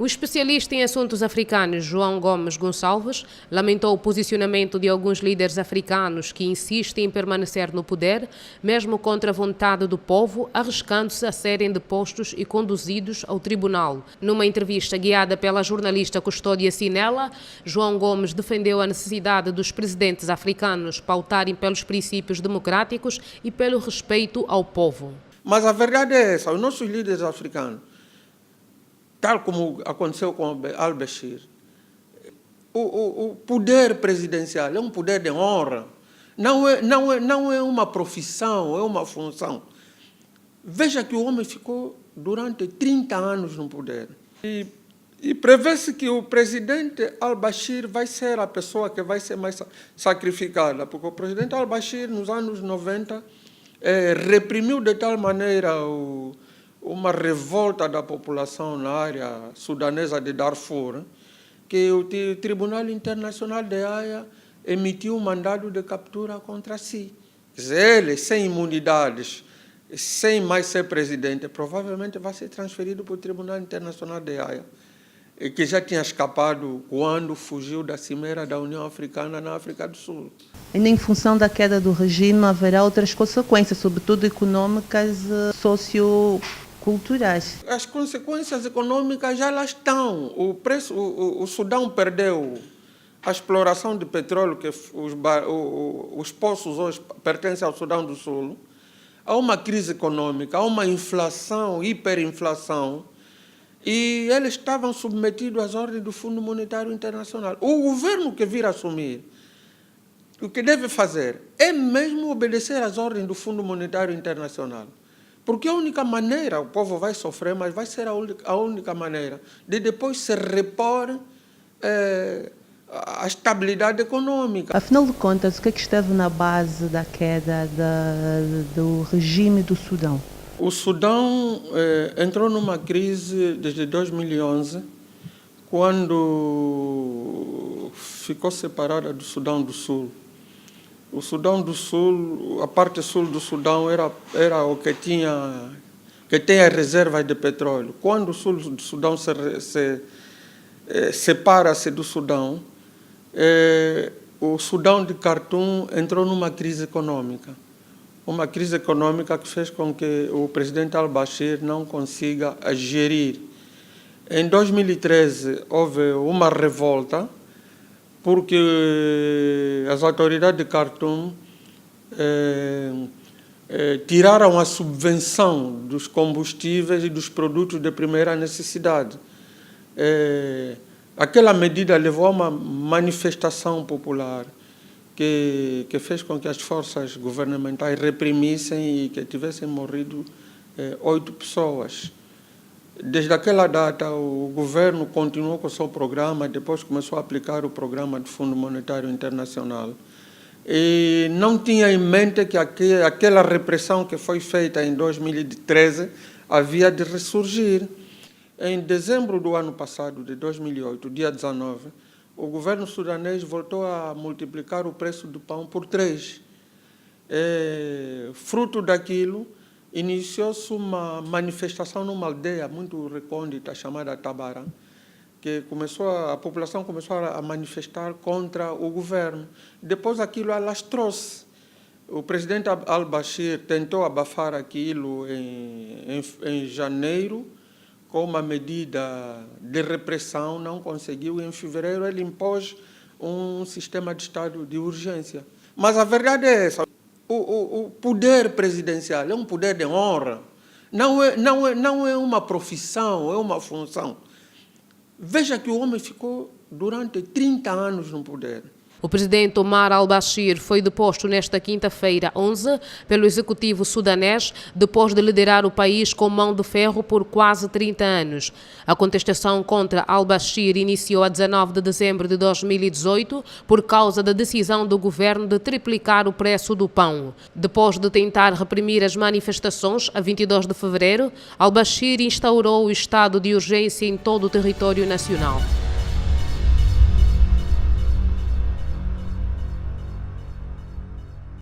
O especialista em assuntos africanos, João Gomes Gonçalves, lamentou o posicionamento de alguns líderes africanos que insistem em permanecer no poder, mesmo contra a vontade do povo, arriscando-se a serem depostos e conduzidos ao tribunal. Numa entrevista guiada pela jornalista Custódia Sinela, João Gomes defendeu a necessidade dos presidentes africanos pautarem pelos princípios democráticos e pelo respeito ao povo. Mas a verdade é essa, os nossos líderes africanos, tal como aconteceu com al-Bashir, o poder presidencial é um poder de honra, não é uma profissão, é uma função. Veja que o homem ficou durante 30 anos no poder. E prevê-se que o presidente al-Bashir vai ser a pessoa que vai ser mais sacrificada, porque o presidente al-Bashir, nos anos 90, reprimiu de tal maneira uma revolta da população na área sudanesa de Darfur, que o Tribunal Internacional de Haia emitiu um mandado de captura contra si. Ele, sem imunidades, sem mais ser presidente, provavelmente vai ser transferido para o Tribunal Internacional de Haia, que já tinha escapado quando fugiu da cimeira da União Africana na África do Sul. Ainda em função da queda do regime, haverá outras consequências, sobretudo econômicas e socioculturais. As consequências econômicas já lá estão. O Sudão perdeu a exploração de petróleo, que os poços hoje pertencem ao Sudão do Sul. Há uma crise econômica, há uma inflação, hiperinflação, e eles estavam submetidos às ordens do Fundo Monetário Internacional. O governo que vir assumir, o que deve fazer é mesmo obedecer às ordens do Fundo Monetário Internacional. Porque a única maneira, o povo vai sofrer, mas vai ser a única maneira de depois se repor a estabilidade econômica. Afinal de contas, o que é que esteve na base da queda do regime do Sudão? O Sudão entrou numa crise desde 2011, quando ficou separada do Sudão do Sul. O Sudão do Sul, a parte sul do Sudão era o que tem as reservas de petróleo. Quando o sul do Sudão separa-se do Sudão, o Sudão de Khartoum entrou numa crise econômica. Uma crise econômica que fez com que o presidente al-Bashir não consiga gerir. Em 2013 houve uma revolta, porque as autoridades de Khartoum tiraram a subvenção dos combustíveis e dos produtos de primeira necessidade. Aquela medida levou a uma manifestação popular que fez com que as forças governamentais reprimissem e que tivessem morrido 8 pessoas. Desde aquela data, o governo continuou com o seu programa, depois começou a aplicar o programa do Fundo Monetário Internacional. E não tinha em mente que aquela repressão que foi feita em 2013 havia de ressurgir. Em dezembro do ano passado, de 2008, dia 19, o governo sudanês voltou a multiplicar o preço do pão por 3. Fruto daquilo, iniciou-se uma manifestação numa aldeia muito recôndita chamada Tabara, que a população começou a manifestar contra o governo. Depois aquilo alastrou-se. O presidente al-Bashir tentou abafar aquilo em janeiro, com uma medida de repressão, não conseguiu. Em fevereiro ele impôs um sistema de estado de urgência. Mas a verdade é essa. O poder presidencial é um poder de honra, não é uma profissão, é uma função. Veja que o homem ficou durante 30 anos no poder. O presidente Omar al-Bashir foi deposto nesta quinta-feira, 11, pelo executivo sudanês, depois de liderar o país com mão de ferro por quase 30 anos. A contestação contra al-Bashir iniciou a 19 de dezembro de 2018 por causa da decisão do governo de triplicar o preço do pão. Depois de tentar reprimir as manifestações, a 22 de fevereiro, al-Bashir instaurou o estado de urgência em todo o território nacional.